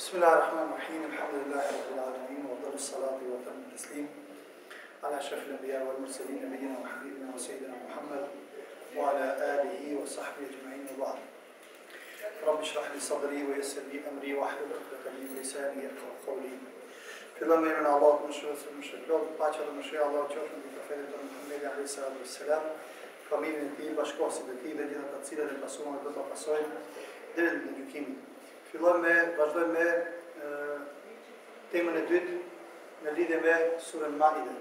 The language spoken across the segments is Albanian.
بسم الله الرحمن الرحيم الحمد لله رب العالمين وأفضل الصلاة وأتم التسليم على أشرف الأنبياء والمرسلين نبينا وحبيبنا وسيدنا محمد وعلى آله وصحبه أجمعين وبعد رب اشرح لي صدري ويسر لي أمري واحلل عقدة من لساني يفقهوا قولي Fillon me emrin e Allahut më shpëlbot, paqja dhe mëshira e Allahut qofshin mbi profetin tonë Muhamedit alayhi salatu wassalam, familjen e tij, bashkëkohësit e tij dhe gjithë ata të cilët e pasuan dhe do ta pasojnë deri në gjykimin. Vazhdojmë me temën e dytë në lidhje me surën Maide.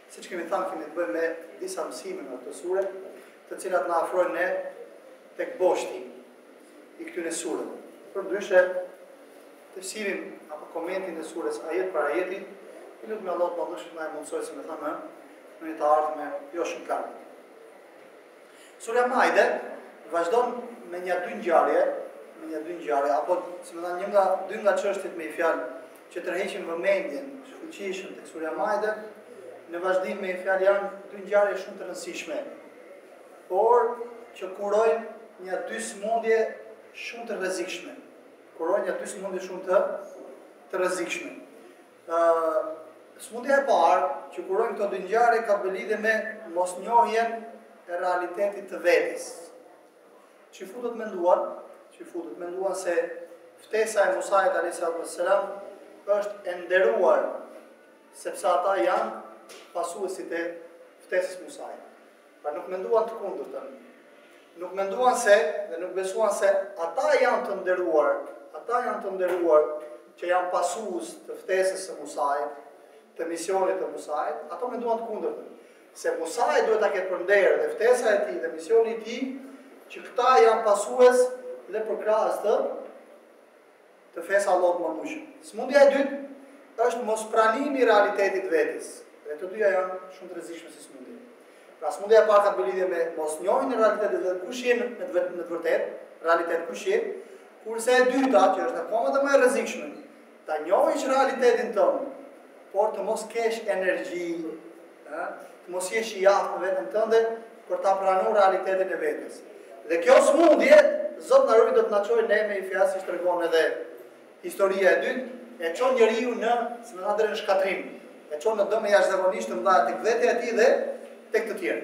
Siç kemi thënë, kemi të bëjmë me disa mësime në këtë sure, të cilat na afrojnë ne tek boshti i këtyre sureve. Përndryshe, tefsirin apo komentin e surës ajet për ajeti, i lutem Allahut të mëdhëshëm na mundsoj se më thamë në të ardhme jo shumë kartë. Sura Maide vazhdon me një dy ngjarje, apo si më thënë dy nga çështjet me fjalë që tërheqin vëmendjen fuqishëm tek sura Maide, në vazhdim me fjalë janë dy ngjarje shumë të rëndësishme, por që kurojnë një dy smundje shumë të rrezikshme. Smundja e parë që kurojnë këto dy ngjarje ka të lidhje me mosnjohjen e realitetit të vetes. Që futet menduar se ftesa e Musait a.s. është e nderuar sepse ata janë pasuesit e ftesës Musait. Pra nuk menduan të kundërtën. Nuk menduan se dhe nuk besuan se ata janë të nderuar që janë pasues të ftesës së Musait, të misionit të Musait, ato menduan të kundërtën. Se Musai duhet ta ketë për nder dhe ftesa e tij dhe misioni i tij që këta janë pasues dhe përkrahës të fesë Allahut më mëdhshëm. Smundja e dytë është mospranimi i realitetit vetes. Dhe të dyja janë shumë të rrezikshme si smundje. Pra smundja e parë ka të lidhje me mosnjohjen e realitetit dhe kush je në të vërtetë, realitet kush je, kurse e dyta, që është akoma më e rrezikshme, ta njohësh realitetin tënd, por të mos kesh energji, të mos jesh i aftë në veten tënde për ta pranuar realitetin e vetes. Dhe kjo smundje, Zot na ruaj do të na çojë ne me fjalë siç tregon edhe historia e dytë, e çon njeriu në, si më thënë, në shkatrim. E çon në dëm jashtëzakonisht të mëdha tek vetja e tij dhe tek të tjerë.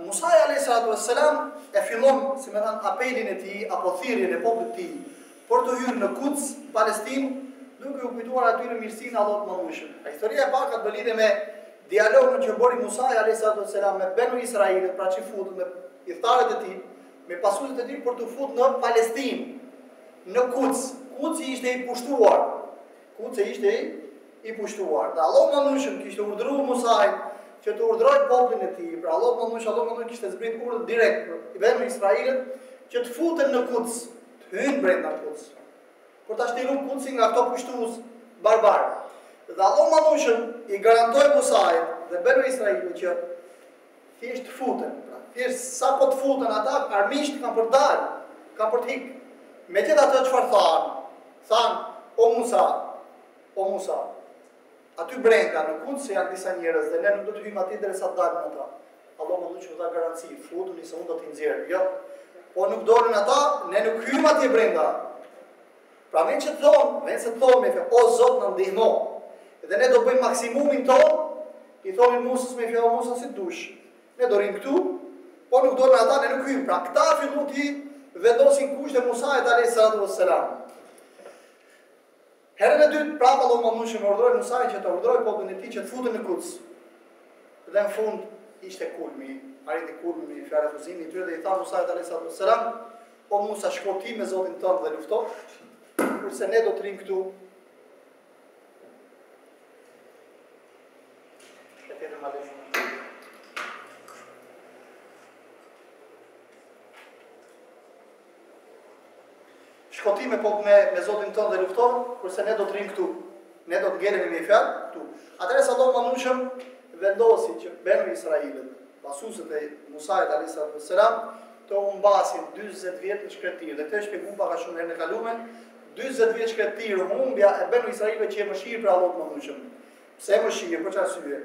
Musa a.s. e fillon, si më thënë, apelin e tij apo thirrjen e popullit të tij për të hyrë në Quds, Palestinë, duke u kujtuar atyre mirësinë e Allahut më mëdhshëm. Historia e parë ka të lidhje me dialogun që bëri Musa a.s. me Benu Israilit, pra që futën me idhtarët e tij, me pasuesit e tij për të futur në Palestinë, në Quds. Qudsi ishte i pushtuar. Dhe Allahu më mëdhshëm kishte urdhëruar Musait që të urdhërojë popullin e tij. Pra Allahu më mëdhshëm kishte zbrit urdhër direkt për Benu Israilit që të futen në Quds, të hyjnë brenda Quds. Por ta shtirun Qudsin nga këto pushtues barbar. Dhe Allahu më mëdhshëm i garantoi Musait dhe Benu Israilit që thjesht futen. Thjesht sa po të futen ata, armiqt kanë për dalë, kanë për të ikë. Megjithatë çfarë thanë? Thanë, o Musa, aty brenda në Quds janë disa njerëz dhe ne nuk do të hyjmë aty derisa të dalin ata. Allahu më thonë që dha garanci, futuni se unë do t'i nxjerr. Jo. Po nuk dolën ata, ne nuk hyjmë aty brenda. Pra me që thonë me fjalë, o Zot na ndihmo. Dhe ne do bëjmë maksimumin tonë, i thonin Musës me fjalë, Musa si dush. Ne do rim këtu, po nuk dolën ata, ne nuk hyjmë. Pra këta filluan të vendosin kushte Musait a.s. Herën e dytë, prapë Allahu më mëdhshëm urdhëroi Musait që të urdhërojë popullin e tij që të futen në Quds. Dhe në fund ishte kulmi, arriti kulmi me fjalë refuzimi i tyre dhe i tha Musait a.s. O Musa, shko ti me Zotin tënd dhe lufto, kurse ne do të rim këtu. Shkoti me Zotin tënd dhe lufto, kurse ne do të rim këtu. Ne do të ngelemi me fjalë këtu. Atëherë Allahu më mëdhshëm vendosi që Benu Israilit, pasuesit e Musait a.s. të humbasin 40 vjet në shkretir. Dhe këtë shpjegum pak a shumë herë në kalume, 40 vjet shkretir humbja e Benu Israilit që e mëshirë për Allahut më mëdhshëm. Pse mëshirë? Për çfarë arsye?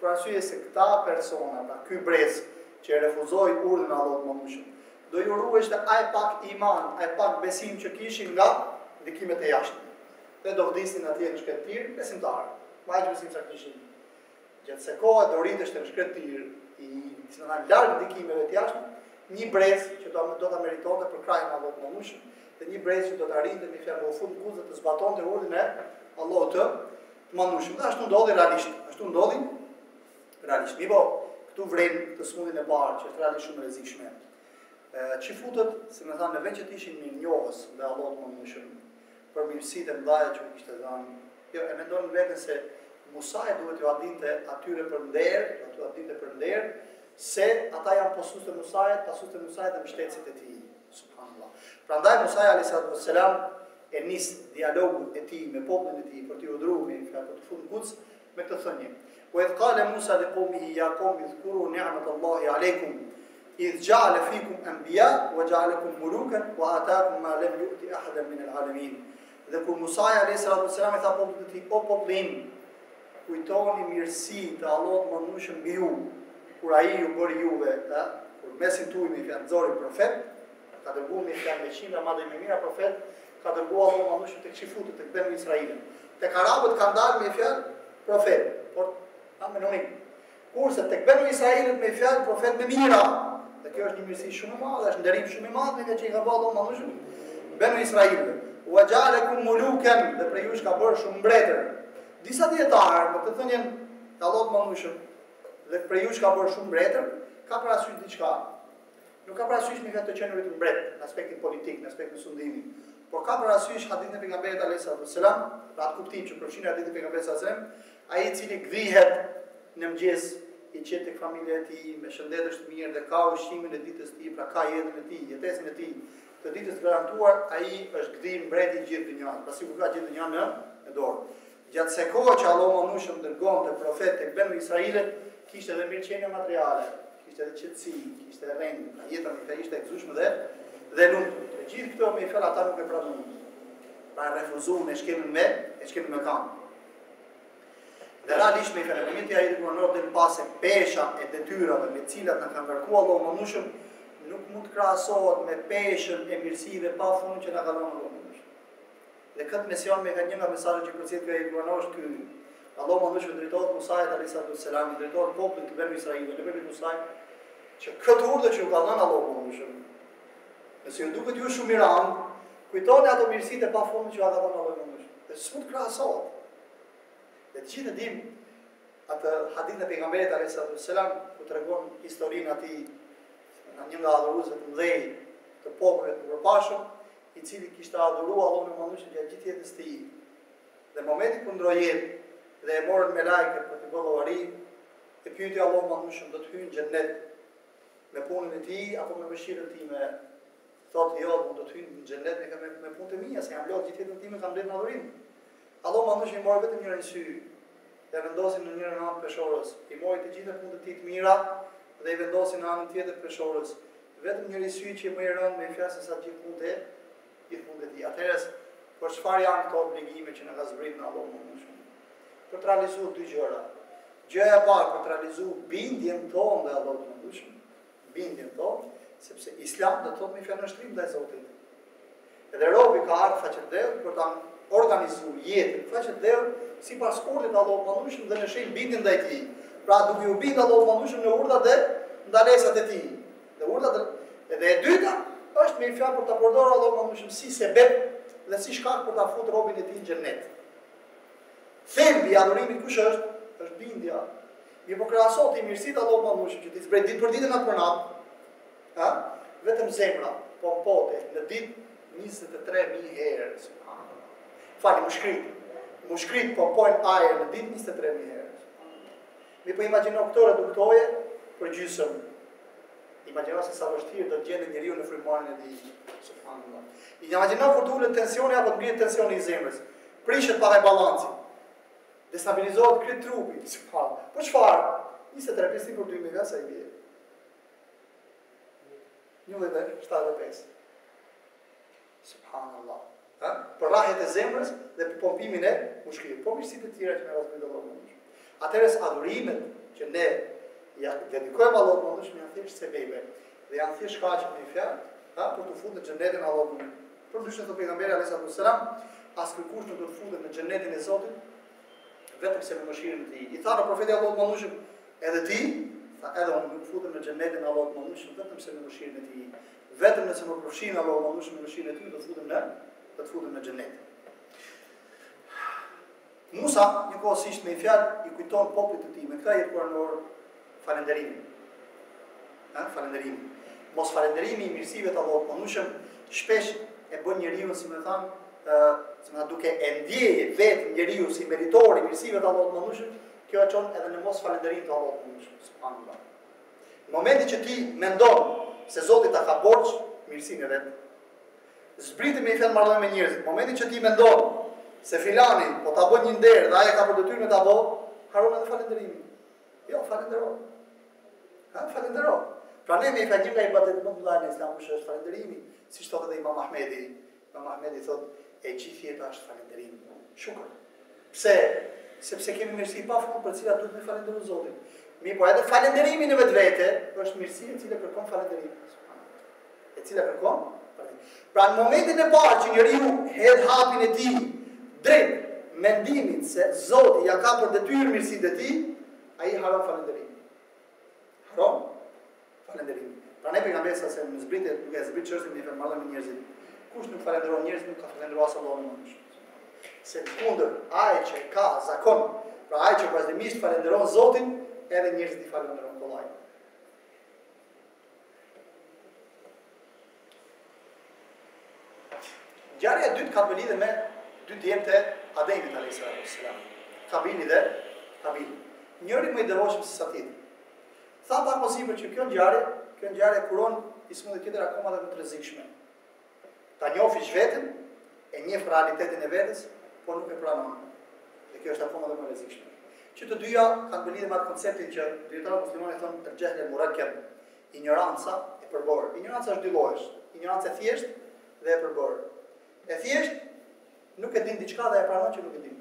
Për arsye se këta persona, ky brez që e refuzoi urdhën e Allahut më mëdhshëm, do ju ruajshte aj pak iman, aj pak besim që kishin nga ndikimet e jashtme. Dhe do vdisnin atje në shkretir besimtarë. Ma që besim sa kishin. Gjatë se kohë do rriteshte në shkretir i largë ndikimeve të jashtme, një brez që do ta meritonte për krajin e Allahut të Mëdhenj, dhe një brez që do ta rrinte në fjalë u fut në kuzë të zbatonte urdhën e Allahut të Mëdhenj. Dhe ashtu ndodhi realisht. Ashtu ndodhi realisht. Mirë, këtu vren të smundin e parë që është realisht shumë rrezikshme. Që futet, si më thanë, në vend që të ishin mirënjohës dhe Allahut të Mëdhenj për mirësitë e mëdha që u kishte dhënë. Jo, e mendon vetën se Musa duhet t'u dinte atyre për nder, t'u dinte për nder, se ata janë posues të Musait, pasues të Musait dhe mbështetësit e tij. Subhanallah. Prandaj Musa alayhi salam e nis dialogun e tij me popullin e tij për t'i urdhëruar me fjalë të fundit Quds me këtë thënie. Wa idh qala Musa liqawmihi ya qawmi dhkuru ni'matallahi alaykum idh ja'ala fikum anbiya wa ja'alakum mulukan wa ataakum ma lam yu'ti ahadan min al-alamin. Dhe kur Musa alayhi salam i tha popullit të tij, o popullim, kujtoni mirësitë të Allahut të Mëdhenj mbi ju, kur ai ju bëri juve, kur mesin tuaj me fjalë nxori profet, ka dërguar me fjalë me qindra madje me mira profet, ka dërguar Allahu Mëdhenj tek xifutët tek Benu Israilin. Tek arabët kanë dalë me fjalë profet, por amenonim. Kurse tek Benu Israilin me fjalë profet me mira. Dhe kjo është një mirësi shumë e madhe, është nderim shumë i madh nga që i ka bërë Allahu Mëdhenj Benu Israilin. Wa ja'alakum mulukan, dhe prej jush ka bërë shumë mbretër. Disa dietarë, me të thënien të Allahut Mëdhenj, dhe prej jush ka bërë shumë mbretër, ka parasysh diçka. Nuk ka parasysh me vetë të qenë vetëm mbret në aspektin politik, në aspektin sundimi, por ka parasysh hadithin e pejgamberit alayhis salam, për atë kuptim që përfshin hadithin e pejgamberit sallallahu alajhi wasallam, ai i cili gdhihet në mëngjes i qet tek familja e tij, me shëndet është mirë dhe ka ushqimin e ditës së tij, pra ka jetën e tij, jetesën e tij, të ditës garantuar, ai është gdhim mbreti i gjithë dynjës, pasi ku ka gjithë dynjën në dorë. Gjatë se kohë që Allahu Mëdhenj dërgonte profet tek Benu Israilit, kishte edhe mirëqenie materiale, kishte edhe qetësi, kishte edhe rend, jeta më ishte e gëzueshme dhe lumtur. Të gjithë këto me fjalë ata nuk e pranuan. Pra refuzuan e shkelën me kam. Dhe realisht me fjalë, momenti ai kur ndodhen pas e pesha e detyrave me të cilat na kanë kërkuar Allahu Mëdhenj, nuk mund të krahasohet me peshën e mirësive pafund që na ka dhënë Allahu Mëdhenj. Dhe këtë mision me ka një nga mesazhet që përcjell ky Kur'ani është ky. Allahu Mëdhenj drejtohet Musait alayhis salam, drejtohet popullit të Benu Israilit, në Benu Musai, që këtë urdhë që u ka dhënë Allahu Mëdhenj. Nëse ju duket ju shumë i rëndë, kujtoni ato mirësitë e pafundme që u ka dhënë Allahu Mëdhenj. Dhe s'mund të krahasohet. Dhe të gjithë dim atë hadith e pejgamberit alayhis salam ku tregon historinë atij një nga adhuruesve të mëdhenj të popullit të përpashëm, i cili kishte adhuruar Allahun Mëdhenj gjatë gjithë jetës së tij. Dhe momenti kur ndroi jetë dhe e morën me lajket për të bërë llogari, e pyeti Allahu Mëdhenj do të hyjë në xhennet me punën e tij apo me mëshirën time. Thotë jo, do të hyjë në xhennet me punën e mia, se jam lodh gjithë jetën time kam bërë në adhurim. Allahu Mëdhenj i mori vetëm njërin sy, dhe vendosi në njërin anë të peshorës, i mori të gjitha punët e tij të mira dhe i vendosi në anën tjetër të peshorës. Vetëm njëri sy që më i rënd me fjalë sa gjithë punët e tij. Atëherë, për çfarë janë këto obligime që na ka zbritur Allahu Mëdhenj? Për të realizuar dy gjëra. Gjëja e parë, për të realizuar bindjen tonë ndaj Allahut Mëdhenj, bindjen tonë, sepse Islam do të thotë me fjalë shtrim ndaj Zotit. Edhe robi ka ardhur faqëdhëll për ta organizuar jetën faqëdhëll sipas urdhit të Allahut Mëdhenj dhe në shenjë bindjen ndaj tij. Pra duke u bindur Allahut Mëdhenj në urdhat dhe ndalesat e tij. Dhe urdhat edhe e dyta është me fjalë për ta përdorur Allahut Mëdhenj si sebeb dhe si shkak për ta futur robën e tij në xhennet. Thelbi i adhurimit kush është? Është bindja. Mi po krahasohet i mirësitë Allahut Mëdhenj që ti zbret ditë për ditë natë për natë. Vetëm zemra pompote në ditë 23.000 herë. Fali mushkrit pompojnë ajër në ditë 23.000 herë. Mi po imagjino këto reduktoje për gjysmë. Imagjino se sa vështirë do të gjendë njeriu në frymëmarrjen e tij. Subhanallah. Imagjino kur të ulet tensioni apo të ngrihet tensioni i zemrës. Prishet pa balanci. Destabilizohet krejt trupi. Subhanallah. Po çfarë? 23 për 2000 vjet sa i bie. 1.75. Subhanallah. Për rrahjet e zemrës dhe për pompimin e mushkëllit. Po mirësitë të tjera që na rastin Allahu Mëdhenj. Atëherë adhurimet që ne ja dedikojmë Allahut Mëdhenj janë thjesht sebebe. dhe janë thjesht kaq me fjalë, për të futur në xhenetin e Allahut. Përndryshe thotë pejgamberi alayhis salam, as kërkush nuk do të futet në xhenetin e Zotit vetëm se me mëshirën e tij. I tha në profeti Allahut mëndueshëm, edhe ti, tha edhe unë nuk futem në xhenetin e Allahut mëndueshëm vetëm se me mëshirën e tij. Vetëm nëse më përfshin Allahu mëndueshëm me mëshirën e tij do të futem në xhenet. Musa, njëkohësisht me fjalë i kujton popullit të tij me këtë jetë kuranor falënderimin. Falënderimi. Mos falënderimi i mirësive të Allahut mëndueshëm shpesh e bën njeriu, si më thanë, duke e ndjejë vetë njeriu si meritori i mirësive të Allahut mëndueshëm, kjo e çon edhe në mos falënderim të Allahut mëndueshëm. Subhanallah. Në momentin që ti mendon se Zoti ta ka borx mirësinë e vet, zbritet me fjalë marrëdhënie me njerëzit. Në momentin që ti mendon se filani po ta bën një nder dhe ai ka për detyrë me ta bëj, haron edhe falënderimin. Jo, falëndero. Falëndero. Pra ne me një nga ibadetet më të mëdha në Islam është falënderimi, siç thotë edhe Imam Ahmedi. Imam Ahmedi thotë e gjithë jeta është falënderim. Shukr. Pse? Sepse kemi mirësi pa fund për cilat duhet me falënderoj Zotin. Mi po edhe falënderimi në vetvete është mirësi e cila kërkon falënderim. E cila kërkon falënderim. Pra në momentin e parë që njeriu hedh hapin e tij drejt mendimit se Zoti ja ka për detyrë mirësitë e tij, ai haron falënderimin. Haron falënderimin. Pra ne pejgamberi sa se më zbritet, duke zbrit çështën e marrëdhënieve me njerëzit. Kush nuk falënderon njerëzit nuk ka falëndëruar Allahun më shumë. Se kundër ai që ka zakon, pra ai që vazhdimisht falënderon Zotin, edhe njerëzit i falënderojnë kollaj. Ngjarja e dytë ka të lidhë me dy djemtë e Ademit alayhis salam. Kabili dhe Habil. Njëri më i devotshëm se sa tjetri. Tha pak më sipër që kjo ngjarje kuron ismun e tjetër akoma dhe më të rrezikshme. Ta njohësh veten, e njeh realitetin e vetes, por nuk e pranon. Dhe kjo është akoma dhe më e rrezikshme. Që të dyja kanë lidhje me atë konceptin që dietarët muslimanë thonë al-jahl al-murakkab, ignoranca e përbërë. Ignoranca është dy llojesh, ignoranca e thjeshtë dhe e përbërë. E thjeshtë nuk e din diçka dhe e pranon që nuk e din.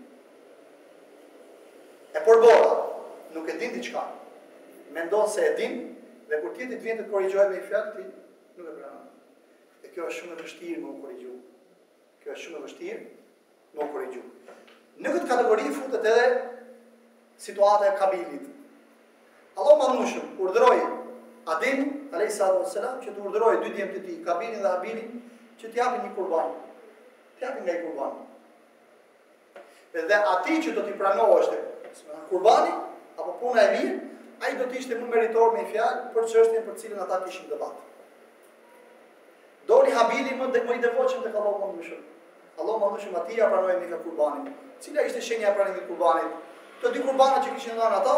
E përbëra nuk e din diçka, mendon se e din dhe kur tjetri vjen të korrigjohet me fjalë ti nuk e pranon. Dhe kjo është shumë e vështirë me u korrigju. Kjo është shumë e vështirë me u korrigju. Në këtë kategori futet edhe situata e Kabilit. Allahu mëndueshëm urdhëroi Adem alayhis salam që të urdhërojë dy djemtë të tij, Kabilin dhe Habilin, që t'i japin një kurban. T'i japin një kurban. Dhe atij që do t'i pranohej kurbani apo puna e mirë, ai do të ishte më meritor me fjalë për çështjen për cilën ata kishin debat. Doli Habili më i devotshëm tek Allahu mëndueshëm. Allahu mëndueshëm atij ja pranoi me kurbanin. Cila ishte shenja e pranimit të kurbanit? Të dy kurbanat që kishin dhënë ata,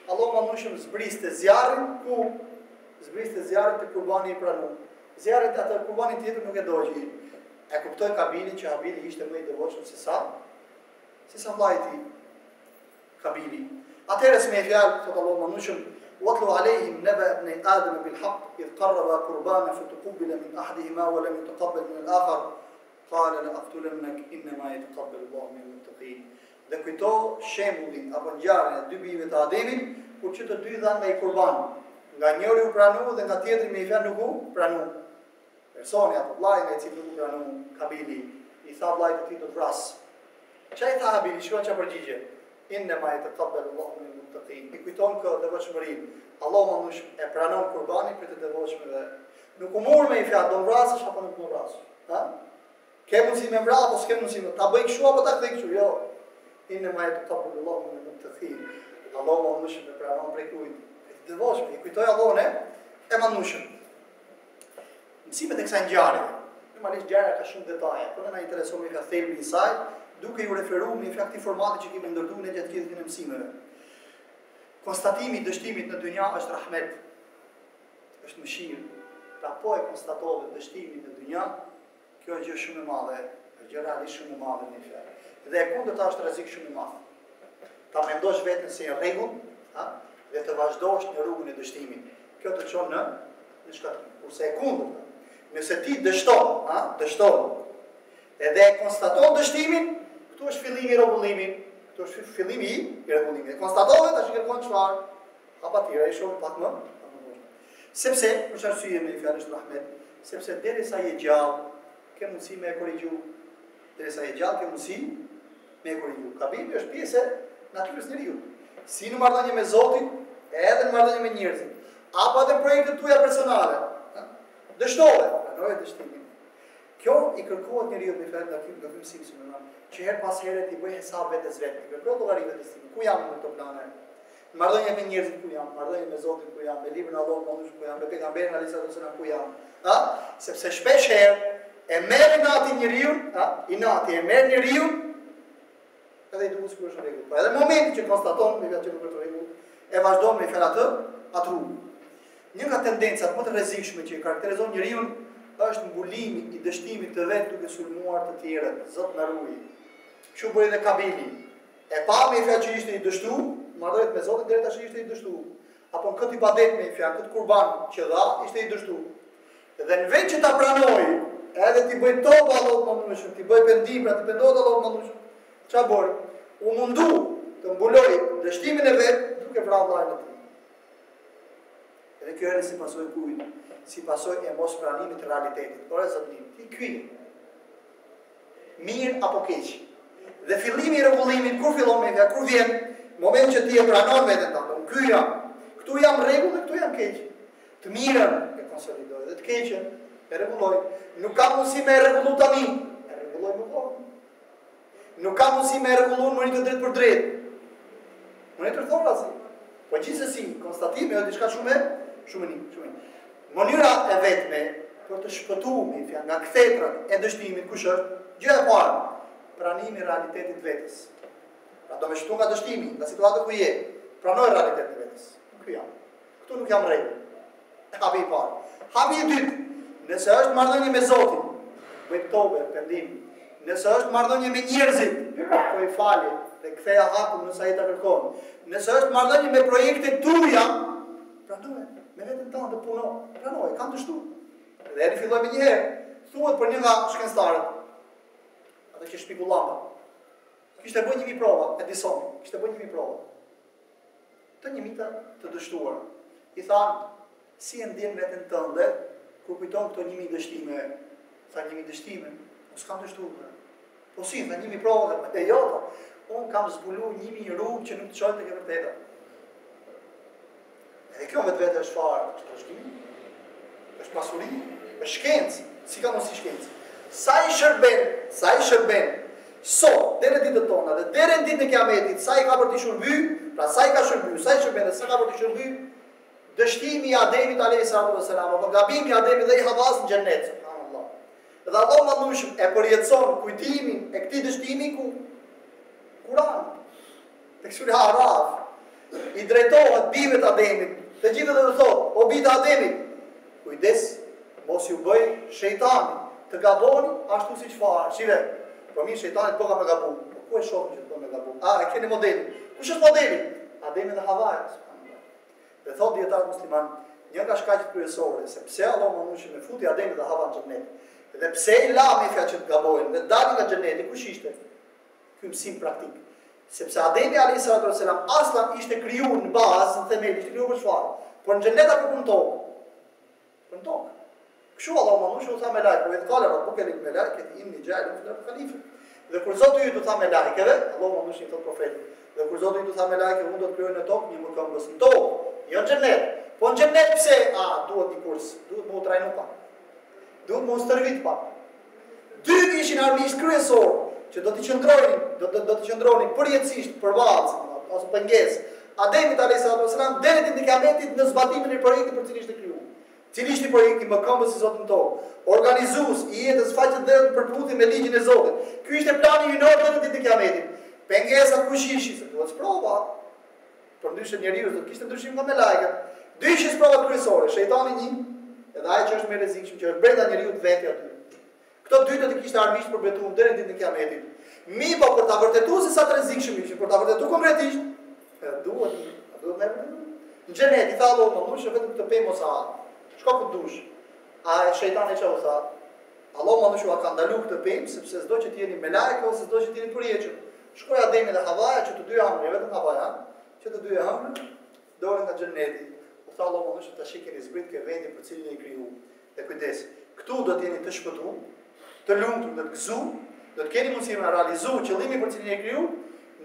Allahu mëndueshëm zbriste zjarrin të kurbani i pranuar. Zjarri atë kurbanin tjetër nuk e doqi. E kuptoi Kabili që Habili ishte më i devotshëm se sa vllai i tij. Kabili. Atëherë me fjalë thotë Allahu mëndueshëm واتلو عليهم نبأ ابني آدم بالحق إذ قربا قربانا فتقبل من أحدهما ولم يتقبل من الآخر قال لأقتلنك إنما يتقبل الله من المتقين. Dhe kujto shembullin apo ngjarjen e dy bijve të Ademit, kur që të dy dhanë me kurban. Nga njëri u pranu dhe nga tjetri me fjalë nuk u pranu. Personi apo vllai me i cili nuk u pranu, Kabili, i tha vllait të tij do të vras. Çfarë tha Habili? Shkruan çfarë përgjigje? Innema yataqabbalu Allahu min al-muttaqin. I kujton këtë devotshmërinë. Allahu mëndueshëm e pranon kurbanin për të devotshmëve. Nuk u mor me fjalë do vrasësh apo nuk do vrasësh. Ke mundësi me vrasë apo s'ke mundësi ta bëj kështu apo ta kthej kështu? Jo. Innema yataqabbalu Allahu min al-muttaqin. Allahu mëndueshëm e pranon prej kujt? Devotshëm. I kujtoi Allahun e mëndueshëm. Mësimet e kësaj ngjarje. Normalisht ngjarja ka shumë detaje, por na intereson me ka thelbi i saj. Duke ju referuar në fakt informatë që kemi ndërtuar në gjatë gjithë mësimeve. Konstatimi i dështimit në dynja është rahmet. Është mëshirë. Pra po e konstatove dështimin në dynja, kjo është gjë shumë e madhe, është gjë realisht shumë e madhe në fjalë. Dhe e kundërta është rrezik shumë i madh. Ta mendosh veten si në rregull, dhe të vazhdosh në rrugën e dështimit. Kjo të çon në shkatrim. Kurse e kundërta, nëse ti dështon, edhe e konstaton dështimin, këtu është fillimi i rregullimit, këtu është fillimi i rregullimit. Konstatove tash kërkon çfarë? Hapatira, i shoh pak më. Sepse, për çfarë arsye me fjalën e Rahmet, sepse derisa je gjallë, ke mundësi me e korrigju. Derisa je gjallë, ke mundësi me e korrigju. Gabimi është pjesë e natyrës njeriu. Si në marrëdhënie me Zotin, edhe në marrëdhënie me njerëzit. Apo edhe në projektet tuaja personale. Dështove, pranoj dështimin. Kjo i kërkohet njeriu me fjalë nga ky mësim si më që her pas here ti bëj hesab vetes vet. Kërkoj llogaritë të stin. Ku jam në këto plane? Në marrëdhënie me njerëzit ku jam, marrëdhënie me Zotin ku jam, me librin e Allahut ku jam, me pejgamberin alayhis salam ku jam. Sepse shpesh herë e merr nati njeriu, i nati e merr njeriu edhe i duhet të shkruash rregull. Po edhe në momentin që konstaton me vetë për rregull, e vazhdon me fjalë atë një nga tendencat më të rrezikshme që i karakterizon njeriu është mbulimi i dështimit të vet duke sulmuar të tjerët. Zot na ruaj. Kështu bëri edhe Kabili. E pa me fjalë që ishte i dështuar, marrëdhëniet me Zotin deri tash ishte i dështuar. Apo në këtë ibadet me fjalë, këtë kurban që dha, ishte i dështuar. Dhe në vend që ta pranoi, edhe ti bëj toba Allahut mëndueshëm, ti bëj pendim, ti pendohet Allahut mëndueshëm. Çfarë bëri? U mundu të mbuloj dështimin e vet duke vrarë vllajën e tij. Edhe kjo është si pasojë kujt? Si pasojë e mos pranimit të realitetit. Por e zotim, ti kyje. Mirë apo keq. Dhe fillimi i rregullimit kur fillon me vjen, kur vjen moment që ti e pranon veten tënde. Ky jam. Këtu jam rregull dhe këtu jam keq. Të mirën e konsolidoj dhe të keqen e rregulloj. Nuk ka mundësi me rregullu tani. E rregulloj më vonë. Nuk ka mundësi me rregullu në mënyrë të drejtë për drejtë. Mënyrë të thonasi. Po gjithsesi, konstatimi është diçka shumë mirë. Mënyra e vetme për të shpëtuar nga kthetrat e dështimit kush është? Gjëja e parë, pranimi i realitetit vetes. Pra do më shtu nga dështimi, nga situata ku je, pranoj realitetin e vetes. Ky jam. Këtu nuk jam rregull. Hapi i parë. Hapi i dytë, nëse është marrëdhënie me Zotin, bëj tobe, pendim. Nëse është marrëdhënie me njerëzit, po i falje dhe ktheja hakun nëse ai ta kërkon. Nëse është marrëdhënie me projektet tuaja, pranoj. Me vetën tënde puno, pranoj, kam dështuar. Dhe eri filloj me një herë, thuhet për një nga shkencëtarët, ato që shpikullamba. Kishte bërë 1000 prova, Edison, kishte bërë 1000 prova. Të 1000 të dështuar. I thanë, si e ndjen veten tënde kur kujton këto 1000 dështime? Tha 1000 dështime, unë s'kam dështuar. Po si, tha 1000 prova dhe e jota, unë kam zbuluar 1000 rrugë që nuk të çojnë tek e vërteta. Edhe kjo vetë është farë, është trashëgimi, është pasuri, është shkencë, si ka mos si shkencë. Sa i shërben, sot, deri në ditët tona dhe deri në ditën e Kiametit, sa i ka për të shërby, pra sa i ka shërby, sa i shërben dhe sa ka për të shërby, dështimi i Ademit alayhis salam, apo gabimi i Ademit dhe i Havas në xhennet, subhanallahu. Dhe Allahu mëndueshëm e përjetson kujtimin e këtij dështimi ku Kur'an, tek sura Araf, i drejtohet bijve të Ademit. Të gjithë dhe të thotë, o bijtë Ademit, kujdes, mos ju bëj shejtani të gaboni ashtu si çfarë. Shive, po mirë shejtani po ka me gabu. Po ku e shohim që të me gabu? E keni modelin. Kush është modeli? Ademi dhe Havaja. Dhe thotë dietar musliman, një nga shkaqet kryesore se pse Allah mëndueshëm me futi Ademi dhe Hava në xhennet. Dhe pse i la me fjalë që të gabojnë dhe dalin nga xhenneti, kush ishte? Ky mësim praktik. Sepse Ademi alayhis salam aslan ishte krijuar në bazë, në themel, ishte krijuar për çfarë? Por në xhennet apo në tokë? Në tokë. Kështu Allah mëndueshëm u tha me lajk, vetë qala rabbuka lil malaikati inni ja'ilun fil ardi khalifa. Dhe kur Zoti ju tha me lajkeve, Allah mëndueshëm i thot profetit. Dhe kur Zoti ju tha me lajkeve, unë do të krijoj në tokë një mëkambës në tokë, jo në xhennet. Po në xhennet pse? Duhet një kurs, duhet më u trajnu pa. Duhet më u stërvit pa. Dy ishin armiqt kryesor që do të qëndronin përjetësisht për bazë ose pengesë. Ademit alayhis salam deri në ditën e Kiametit në zbatimin e projektit për cilin ishte krijuar. Cili ishte projekti mëkambës i Zotit tonë, organizues i jetës faqet dhe përputhje me ligjin e Zotit. Ky ishte plani hyjnor deri në ditën e Kiametit. Pengesat kush ishin? Se duhet sprova. Por ndryshe njeriu do të kishte ndryshim nga me lajket. Dy ishin provat kryesore, shejtani një, edhe ai që është më rrezikshëm që është brenda njeriu vetë aty. Këto dy do të kishte armiqt për betuar deri në ditën e Kiametit. Mi po për ta vërtetuar se sa të rrezikshëm ishin, për ta vërtetuar konkretisht, duhet me në xhenet i tha Allahu, mos vetëm këtë pemë mos ha. Shko ku dush. Shejtani çau tha. Allahu më ka ndaluar këtë pemë sepse s'do që të jeni me lajk ose s'do që të jeni përjequr. Shkoi Ademi dhe Havaja që të dy hanë, vetëm Havaja, që të dy hanë dorën nga xheneti. U Këta Allah më nëshë të shikeni zbrit ke vendi për cilin e i kriju. Dhe kujdes, këtu do t'jeni të shpëtu, të lumtur, dhe të gëzu, do të keni mundësi me realizu qëllimi për cilin e i kriju,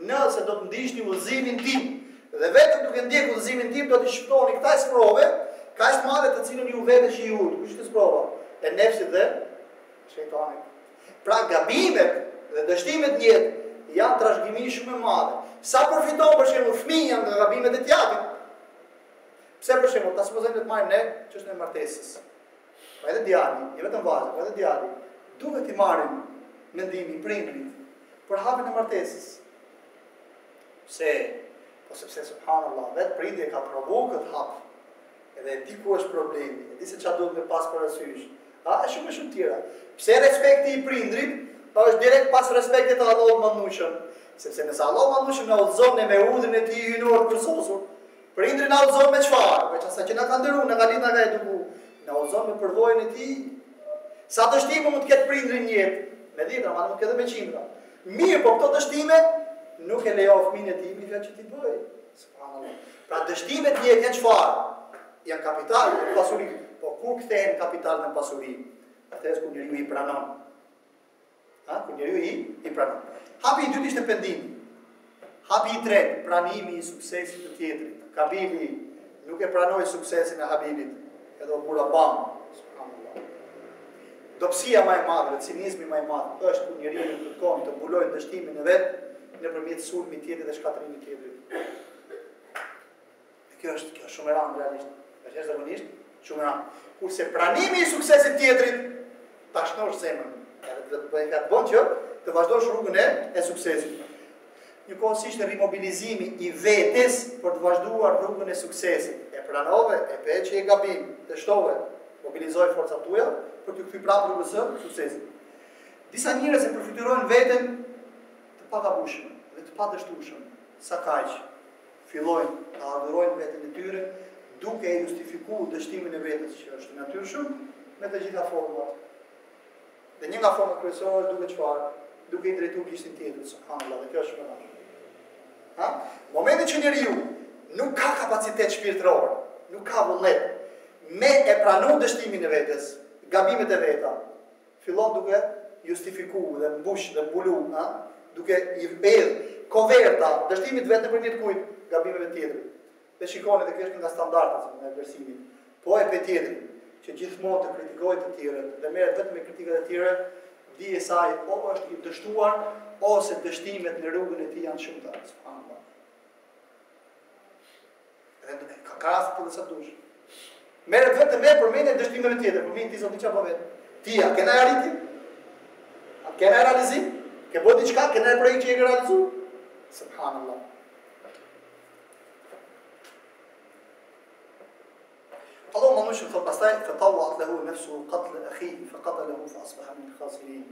nëse do të ndihni udhëzimin tim. Dhe vetëm duke ndjekur udhëzimin tim do të shpëtoni këta sprove, kaq të madhe të cilën ju vetë që ju. Kush është sprova? E nefsit dhe shejtanit. Pra gabimet dhe dështimet në jetë janë trashëgimi shumë e madhe. Sa përfiton për shembull fëmia nga gabimet e tjatit? Pse për shembull, ta supozojmë të marrim ne çështën e martesës. Pa edhe djali, jo vetëm vajza, po edhe djali, duhet i marrim mendimin e prindrit për hapjen e martesës. Pse? Po sepse subhanallahu, vetë prindi e ka provu këtë hap. Edhe e di ku është problemi, e di se çfarë duhet me pas parasysh. Është shumë tjera. Pse respekti i prindrit është direkt pas respektit të Allahut mëndshëm. Sepse nëse Allahu mëndshëm na udhëzon me udhën e tij hynor të përsosur, prindri na udhëzon me çfarë? Veç asaj që na ka ndëruar, na ka lidhur, na ka edukuar. Na udhëzon me përvojën e tij. Sa dështime mund të ketë prindri në jetë? Me dhjetra, ma mund të ketë me qindra. Mirë, po këto dështime nuk e lejo fëmijën e tij mi vetë që ti bëj. Subhanallahu. Pra dështimet në jetë janë çfarë? Janë kapital, janë pasuri. Po kur kthehen kapital në pasuri? Atëherë kur njeriu i pranon. Kur njeriu i pranon. Hapi i dytë ishte pendimi. Hapi i tretë, pranimi i suksesit të tjetrit. Kabili nuk e pranoi suksesin e Habibit, edhe u bura bam. Subhanallahu. Dobësia më e madhe, cinizmi më i madh është kur njeriu kërkon të mbulojë dështimin e vet nëpërmjet sulmit tjetrit dhe shkatërimit tjetrit. Kjo është shumë e rëndë realisht. Është zakonisht shumë e rëndë. Kurse pranimi i suksesit tjetrit ta shnosh zemrën. Edhe të bëjë atë bon që të vazhdosh rrugën e suksesit. Njëkohësisht rimobilizimi i vetes për të vazhduar rrugën e suksesit. E pranove, e pe që e gabim, të shtove, mobilizoj forcat tuaja për të kthyr prapë rrugës së suksesit. Disa njerëz e përfitojnë veten të pagabueshëm dhe të padështueshëm. Sa kaq fillojnë të adhurojnë veten e tyre duke e justifikuar dështimin e vetes që është natyrshëm me të gjitha format. Dhe një nga format kryesore duke çfarë? Duke i drejtuar gjistin tjetër, subhanallahu, dhe kjo është shumë e rëndësishme. Momentin që njeriu nuk ka kapacitet shpirtëror, nuk ka vullnet me e pranuar dështimin e vetes, gabimet e veta, fillon duke justifikuar dhe mbush dhe mbulu, duke i bërë koverta dështimit vetë nëpërmjet kujt? Gabimeve të tjetrit. Dhe shikoni dhe kjo është nga standardet e vlerësimit. Po e pe tjetrin që gjithmonë të kritikojë të tjerët dhe merret vetëm me kritikat e tyre, dije saj o është i dështuar ose dështimet në rrugën e tij janë shumë të subhanallahu. Edhe ka rast të sa dush. Merret vetëm me përmendjen e dështimeve të tjerë, përmend ti zoti çfarë vet. Ti a ke na arriti? A ke na realizim? Ke bëu diçka, ke na projekt që e ke realizuar? Subhanallahu. Allah më nëshëm thot pastaj fetawat lehu nefsuhu qatl akhihi faqatalahu fa asbaha min al-khasirin.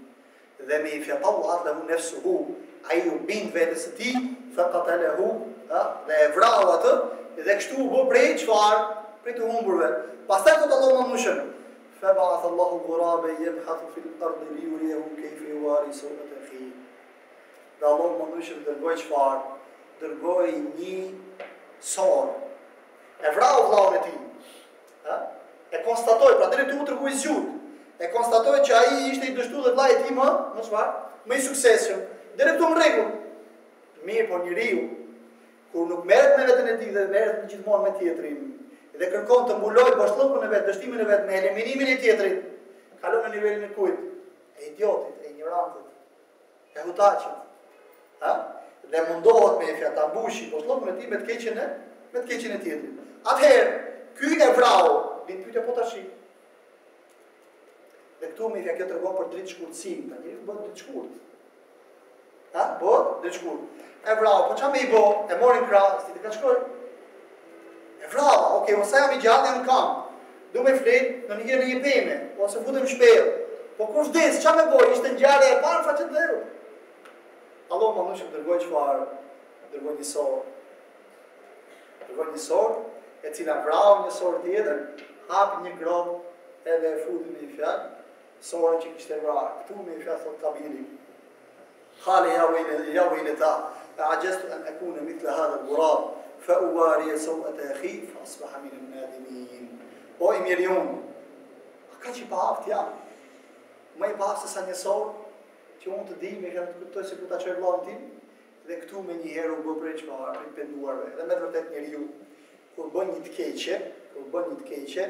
Dhe me fetawat lehu nefsuhu ai u bind vetes së tij faqatalahu dhe e vrau atë dhe kështu u bë prej çfarë? Prej të humburve. Pastaj thot Allah më nëshëm fab'atha Allahu ghuraban yabhathu fil ardi liyuriyahu kayfa yuwari sawat akhihi. Dhe Allah më nëshëm dërgoi çfarë? Dërgoi një sor. E vrau vllaun e tij. E konstatoj, pra deri tu treguj zgjut. E konstatoj që ai ishte i dështuar dhe vllai i tij më çfarë? Më i suksesshëm. Deri këtu në rregull. Mirë, po njeriu kur nuk merret me veten e tij dhe merret gjithmonë me tjetrin dhe kërkon të mbulojë bashkëllëkun e vet, dështimin e vet me eliminimin e tjetrit, kalon në nivelin e kujt? E idiotit, e ignorantit, e hutaqit. Dhe mundohet me fjata mbushi bashkëllëkun e tij me të keqen e tjetrit. Atëherë ky e vrau, din pyetja po tash. Dhe këtu më kjo tregon për dritë shkurtësim, tani bëhet dritë shkurt. Bëhet dritë shkurt. E vrau, po çfarë më i bë? E morin krah, si të ka shkoj. E vrau, okay, ose jam i gjatë në kamp. Du me flet në një pemë, ose futem në shpellë. Po kur vdes, çfarë më bëj? Ishte ngjarje e parë faqet dheu. Allah më nëshëm dërgoj çfarë? Dërgoj një sor. Dërgoj një sor, e cila vrau një sor tjetër, hapi një grop edhe e futi në një fjalë, sorën që kishte vrarë. Këtu me një fjalë thot Kabili. Qale ya waylata a'jaztu an akuna mithla hadha al-ghurab fa uwari sawata akhi fa asbaha min an-nadimin. O i miriun, a ka që i paft jam? Më i paft se sa njësor, që unë të di me këtë të kuptoj se ku ta qoj vllahun tim, dhe këtu me një herë u bë prej çfarë, prej penduarve. Dhe me vërtet njeriu kur bën një të keqe,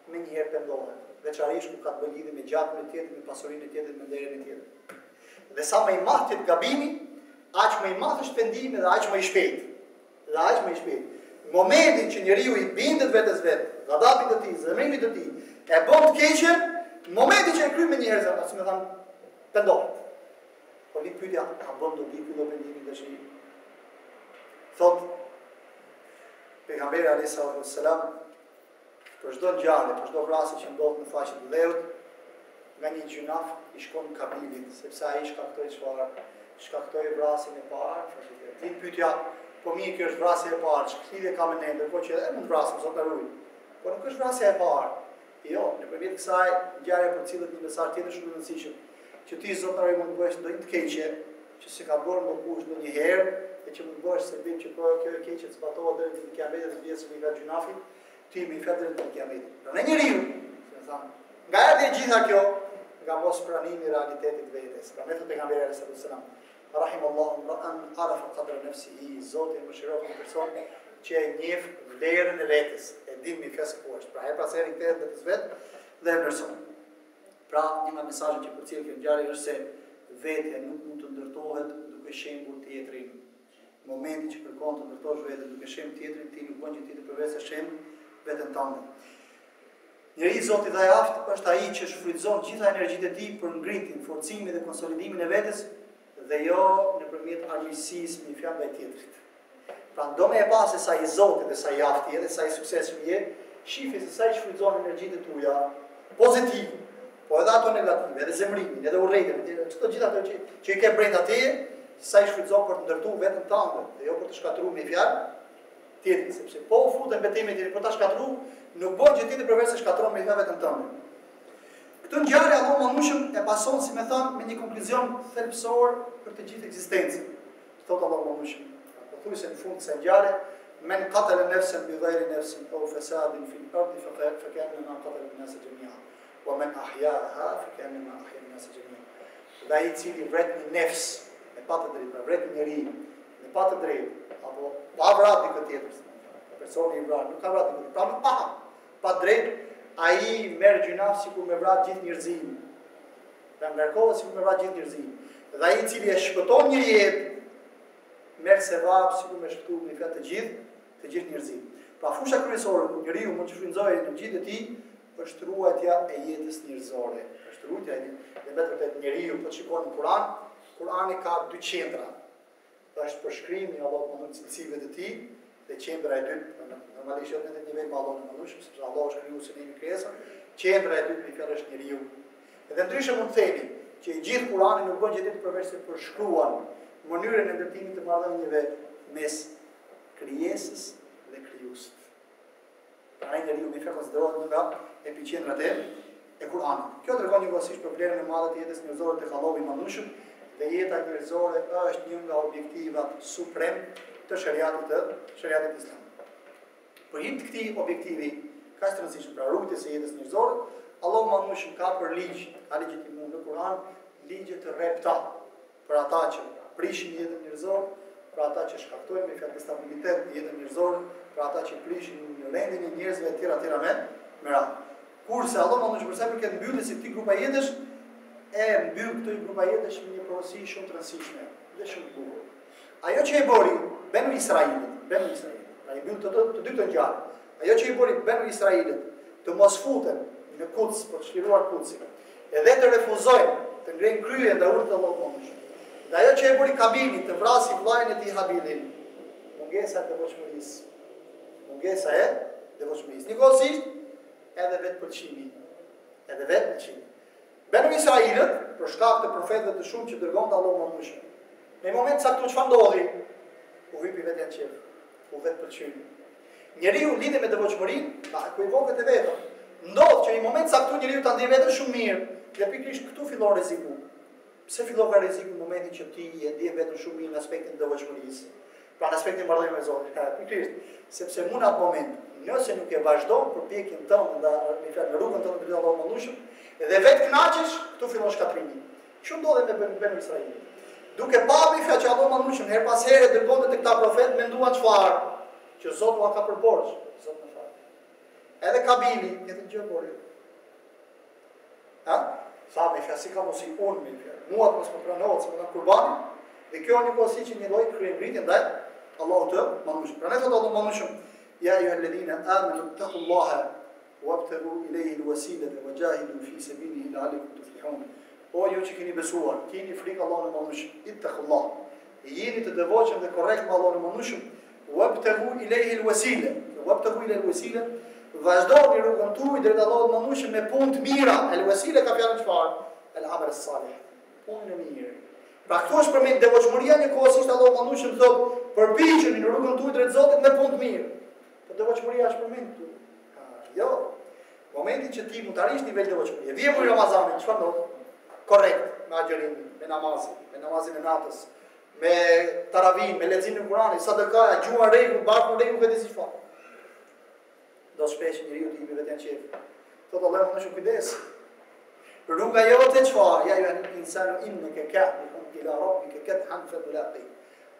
me një herë pendohet. Veçarisht kur ka të bëjë lidhje me gjakun e tjetrit, me pasurinë e tjetrit, me nderin e tjetrit. Dhe sa më i madh të gabimi, aq më i madh është pendimi dhe aq më i shpejt. Momentin që njeriu i bindet vetes vet, ghadabit të tij, zemrimit të tij, e bën të keqen, momentin që e kryen me një herë, si më thanë, pendohet. Po li pyetja, a bën dobi ky pendimi dashuri? Thot pejgamberi alayhis salam për çdo ngjarje, për çdo vrasje që ndodh në faqen e dheut, nga një gjunaf i shkon kabilit, sepse ai shkaktoi vrasjen e parë, ti pyetja, po mirë kjo është vrasja e parë, ç'lidhje ka me ne, ndërkohë që e mund vrasim, zot na ruaj. Po nuk është vrasja e parë. Jo, nëpërmjet kësaj ngjarje për cilët një mesazh tjetër shumë i rëndësishëm, që ti zot na ruaj mund të bësh ndonjë të keqe, që s'e ka bërë ndokush ndonjëherë, e që mund të bësh se bim që kjo e keqe të zbatohet deri në kiametin e vjesë nga gjunafi, ti më i fetër në kiametin. Pra njeriu, si thënë, nga erdhi gjitha kjo, nga mos pranimi i realitetit vetes. Pra me të pejgamberi sallallahu alaihi wasallam, rahimallahu ra'an arafa qadra nafsihi, Zoti mëshiroj një person që e njeh vlerën e vetes, e din mi fes ku është. Pra e pas herë këtë vetes vet dhe e person. Pra një nga mesazhet që përcjell kjo ngjarje është se vetja nuk mund të ndërtohet duke shembur tjetrin. Në momentin që kërkon të ndërtosh veten duke shembur tjetrin, ti nuk bën gjë tjetër përveç se shemb veten tënde. Njeri Zoti dhe aftë është ai që shfrytëzon gjitha energjitë e tij për ngritjen, forcimin dhe konsolidimin e vetes dhe jo nëpërmjet armiqësisë me fjalë ndaj tjetrit. Pra do me e pa se sa i Zoti dhe sa i aftë je dhe sa i suksesshëm je, shifi se sa i shfrytëzon energjitë tuaja pozitive, po edhe ato negative, edhe zemrimin, edhe urrejtjen, çdo gjithë ato që i ke brenda teje, sa i shfrytëzon për të ndërtuar veten tënde dhe jo për të shkatruar me fjalë tjetrit, sepse po u futen betimet tjetrit për ta shkatruar, nuk bën gjë tjetër përveç se shkatron me vetën tënde. Këtë ngjarje Allahu Manushëm e pason, si më thon, me një konkluzion thelbësor për të gjithë ekzistencën. Thot Allahu Manushëm, pothuajse në fund se ngjarje, men qatala nafsan bi ghayri nafsin aw fasadin fi al-ardi fa kana ma qatala an-nas jami'an wa man ahyaha fa kana ma ahya an-nas jami'an. Dhe ai i cili vret një nefs, e pa të drejtë, vret një njerëz, e pa të drejtë, apo pa vrarë dikë tjetër. Personi i vrarë nuk ka vrarë dikë, pra pa drejt, ai merr gjunaf sikur me vrarë gjithë njerëzimin. Pra ngarkohet sikur me vrarë gjithë njerëzimin. Dhe ai i cili e shpëton një jetë, merr sevap sikur me shpëtuar një fat të gjithë njerëzimin. Pra fusha kryesore ku njeriu mund të shfrytëzojë në gjithë të tij është ruajtja e jetës njerëzore. Është ruajtja e vetë njeriu, po shikoni Kur'an, Kur'ani ka dy qendra. Është përshkrimi i Allahut në cilësive të tij, dhe qendra e dytë, normalisht jo në të nivel me Allahun e Manushëm, sepse Allahu është krijuesi i krijesave, qendra e dytë me fjalë është njeriu. Edhe ndryshe mund të themi që i gjithë Kur'ani nuk bën gjë tjetër përveç se përshkruan mënyrën e ndërtimit të marrëdhënieve mes krijesës dhe krijuesit. Pra njeriu me fjalë konsiderohet nga epiqendrat e Kur'anit. Kjo tregon njëkohësisht për vlerën e madhe të jetës njerëzore tek Allahu i Manushëm, dhe jeta njerëzore është një nga objektivat suprem të shariatit islam. Për hir të këtij objektivi, ka të rëndësishëm pra rrugës së jetës njerëzore, Allahu Manushëm ka për ligj, ka legjitimum në Kur'an, ligje të rrepta për ata që prishin jetën njerëzore, për ata që shkaktojnë me fjalë stabilitet në jetën njerëzore, për ata që prishin në rendin e njerëzve etj me radhë. Kurse Allahu Manushëm përsa për këtë mbyllje si këtij grupa jetësh, e mbyll këtë grupa jetësh me një porosi shumë të rëndësishme dhe shumë të bukur. Ajo që e bëri Benu Israilit, pra i mbyll të dy të ngjarje. Ajo që i bëri Benu Israilit të mos futen në Kuds, për të shliruar Kudsin, edhe të refuzojnë të ngrenë krye ndaj urdhit të Allahut Manushëm. Dhe ajo që e bëri Kabilit të vrasë vllajën e tij Habilin, mungesa e devotshmërisë. Njëkohësisht edhe vetëpëlqimi. Benu Israilit, për shkak të profetëve të shumë që dërgonte Allahu Manushëm, në moment saktë çfarë ndodhi? U hypi vetë në qef, u vetëpëlqim. Njeriu lidhe me devotshmërinë, ku i voket e vetëm. Ndodh që në moment saktë njeriu ta ndjej veten shumë mirë, dhe pikërisht këtu fillon rreziku. Pse fillon ka rreziku në momentin që ti e ndje veten shumë mirë në aspektin e devotshmërisë? Pra në aspektin e marrëdhënieve me Zotin. Pikërisht, sepse mund atë moment, nëse nuk e vazhdon përpjekjen tënde në rrugën tënde të Allahut mëndueshëm, dhe vetë kënaqesh, këtu fillon shkatrimi. Çu ndodhe me Banu Israilin. Duke papi fjalë që Allahu mëndueshëm her pas here dërgonte tek ta profet menduan çfarë? Që Zoti ua ka për borxh, Zoti më fal. Edhe Kabili, këtë gjë bori. Sa me fjalë si ka mos i unë me fjalë. Mua mos më pranohet se më ka kurbani. Dhe kjo një kohësi që një lloj kryengritje ndaj Allahut të mëndueshëm. Prandaj thotë Allahu mëndueshëm: "Ya ayyuhalladhina amanu taqullaha wabtaghu ilayhi alwasilata wajahidu fi sabilihi la'allakum tuflihun." O ju që keni besuar, keni frikë Allahut të mëndueshëm. Ittaqullah. Jeni të devotshëm dhe korrekt me Allahun të mëndueshëm. Wabtaghu ilayhi alwasila. Wabtaghu ilayhi alwasila. Vazhdoni rrugën tuaj drejt Allahut të mëndueshëm me punë të mira. Alwasila ka fjalën çfarë? Al-amal as-salih. Punë e mirë. Pra këtu është përmend devotshmëria një kohësisht Allahu mëndueshëm thotë, përpiqeni në rrugën tuaj drejt Zotit me punë të mirë. Po devotshmëria është përmend këtu. Jo. Momentin që ti mund të arrish nivel devotshmërie. Vjen për Ramazanin, çfarë ndodh? Korrekt, me agjërimin, me namazin e natës, me taravin, me leximin e Kuranit, sadaka, gjua rregull, barku rregull vetë si çfarë. Do shpesh njeriu të i bëhet janë çef. Thotë Allahu më shumë kujdes. Rruga jote çfarë? Ja ju insanu innaka ka'ibun ila rabbika kadhan fadlaqi.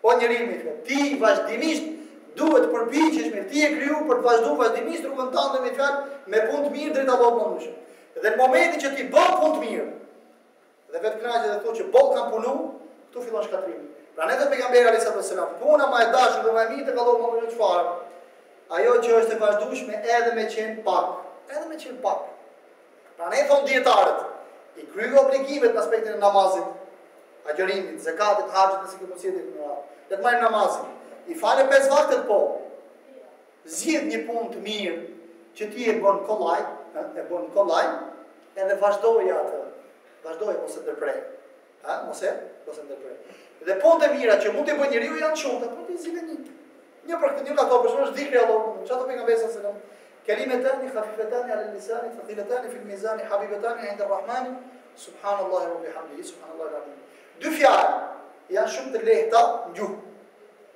O njeriu më thot, ti vazhdimisht duhet të përpiqesh me ti e kriju për të vazhduar vazhdimisht rrugën tënde me fjalë me punë të mirë drejt Allahut mëndueshëm. Dhe në momentin që ti bën punë të mirë, dhe vetë kënaqet dhe thotë që boll kanë punu, këtu fillon shkatrimi. Pra ne te pejgamberi alayhis salam, puna më e dashur dhe më e mirë tek Allahu mëndueshëm çfarë? Ajo që është e vazhdueshme edhe me qenë pak, edhe me qenë pak. Pra ne thon dietarët, i krye obligimet në aspektin e namazit, agjërimit, zakatit, haxhit, nëse ke mundësi të bëj. Le të marrim namazin. I falë 5 vaktet po. Zgjidh një punë të mirë që ti e bën kollaj, edhe vazhdoje atë. Vazhdoje mos e ndërprej. Mos e ndërprej. Dhe punët e mira që mund të bëjë njeriu janë shumë, por ti zgjidh një. Një për këtë nga ato për është dhikri Allahut. Çfarë pejgamberi sallallahu alajhi wasallam? Kalimatani khafifatani ala al-lisani thaqilatani fi al-mizani habibatani 'inda ar-rahmani subhanallahi wa bihamdihi subhanallahi al-azim. Dy fjalë janë shumë të lehta në gjuhë.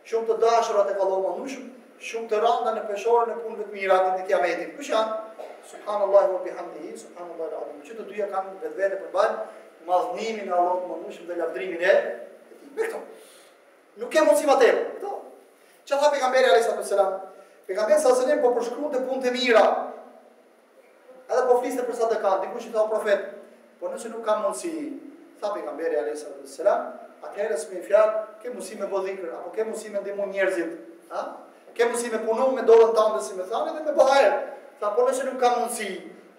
Shumë të dashura tek Allahu mëndueshëm, shumë të rënda në peshorën e punëve të mira të kiametit. Kush janë? Subhanallahi wa bihamdihi subhanallahi al-azim. Që të dyja kanë vetvete përballë madhnimin e Allahut mëndueshëm dhe lavdrimin e tij. Këto. Nuk ke mundësi më tepër. Këto. Çfarë tha pejgamberi alayhis salam? Pejgamberi sallallahu alajhi wasallam po përshkruante punët e mira. Edhe po fliste për sadakat, dikush i tha profet, po nëse nuk ka mundësi, tha pejgamberi alayhis salam, atëherë s'më fjalë, ke mundësi me bodhikër, apo ke mundësi me ndihmu njerëzit, ke mundësi me punu me dorën tënde si më thanë dhe me bëhajër. Tha po nëse nuk ka mundësi,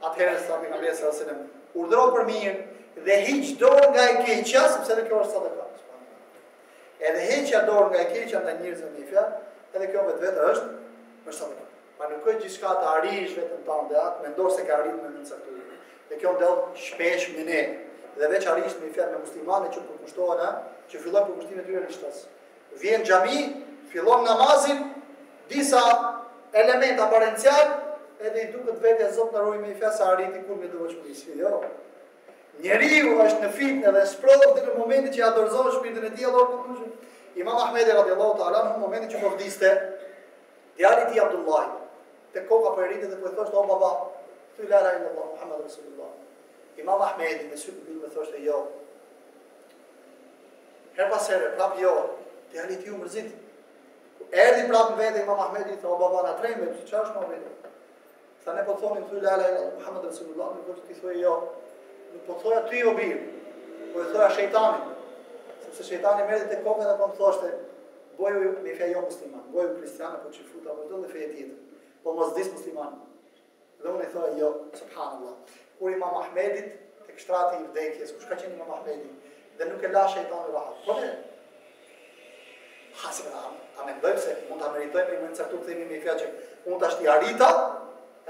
atëherë tha pejgamberi sallallahu alajhi wasallam, urdhëro për mirë dhe hiq dorën nga e keqja, sepse edhe kjo është sadakat. Edhe heqja dorë nga e keqja ndaj njerëzve me fjalë, edhe kjo vetë është sadakat. Pa nuk është gjithçka të arrish vetëm tande atë, mendoj se ka arritur në caktuar. Dhe kjo ndodh shpesh me ne. Dhe veçanërisht me fjalë me muslimanë që përkushtohen, që fillojnë përkushtimin e tyre në shtas. Vjen në xhami, fillon namazin, disa elemente aparencial, edhe i duket vetë Zot na ruaj me fjalë sa arriti kur me devotshmëri. Jo. Njeriu është në fitnë dhe sprovë në momentin që adorzon shpirtin e tij Allahut të mëdhshëm. Imam Ahmedi radhiyallahu ta'ala në momentin që po vdiste, djali i tij Abdullah, te koka po e rritet dhe po i thoshte o baba, thuaj la ilaha illallah Muhammadur Rasulullah. Imam Ahmedi me sytë më thoshte jo. Her pas here, prap jo, djali i tij u mërzit. Erdhi prap në vete Imam Ahmedi thonë o baba na trembe, çfarë është më vete? Sa ne po thonim thuaj la ilaha illallah Muhammadur Rasulullah, më thoshte ti thuaj jo. Nuk po thoja ty o birë, po e thoja shejtani, sepse shejtani merrte te koka dhe po më thoshte, boju me fjalë jo musliman, boju kristian apo çifuta apo çdo fe tjetër, po mos dis musliman. Dhe unë i thoja jo, subhanallah. Kur Imam Ahmedit tek shtrati i vdekjes, kush ka qenë Imam Ahmedi, dhe nuk e la shejtani rahat. Po ne hasë a mendoj se mund ta meritojmë në caktuar të themi me fjalë që unë tash i arrita,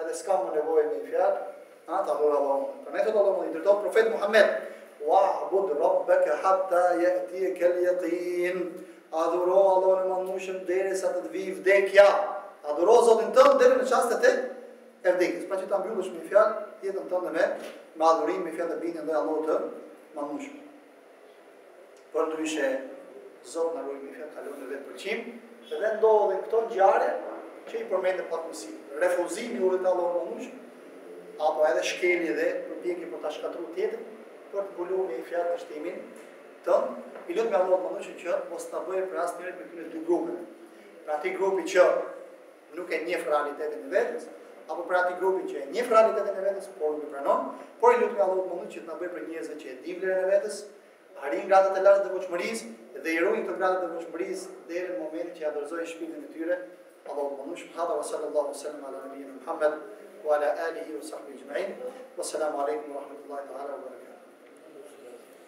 edhe s'kam më nevojë me fjalë. Ta adhuro Allahun. Për ne të Allahun i drejton profet Muhammed, wa'bud rabbaka hatta ya'tiyaka al-yaqin. Adhuro Allahun e mëndueshëm derisa të vi vdekja. Adhuro Zotin tënd deri në çastet e vdekjes. Pa që ta mbyllësh me fjalë jetën tënde me adhurim, me fjalë të bindje ndaj Allahut të mëndueshëm. Por ndryshe Zot na ruaj me fjalë kalon në vetë pëlqim, Edhe ndodhin këto ngjarje që i përmendën pak më sipër. Refuzimi i urrit Allahu manush, apo edhe shkelje dhe përpjekje për ta shkatruar tjetrin, për të mbuluar me fjalë të shtimin tënd, i lutem Allahu manush që mos ta bëjë për asnjërin prej këtyre dy grupeve. Për atij grupi që nuk e njeh realitetin e vetes, apo për atij grupi që e njeh realitetin e vetes, por nuk e pranon, por i lutem Allahu manush që të na bëjë për njerëzve që e dinë vlerën e vetes, arrin gradat e larta të devotshmërisë dhe i ruajnë këto grada të devotshmërisë deri në momentin që ja dorëzojnë shpirtin e tyre. Allahu manush hada wa sallallahu alaihi wa sallam ala nabiyyina Muhammad wa ala alihi wa sahbihi ajma'in. Wassalamu alaikum wa rahmatullahi ta'ala wa barakatuh.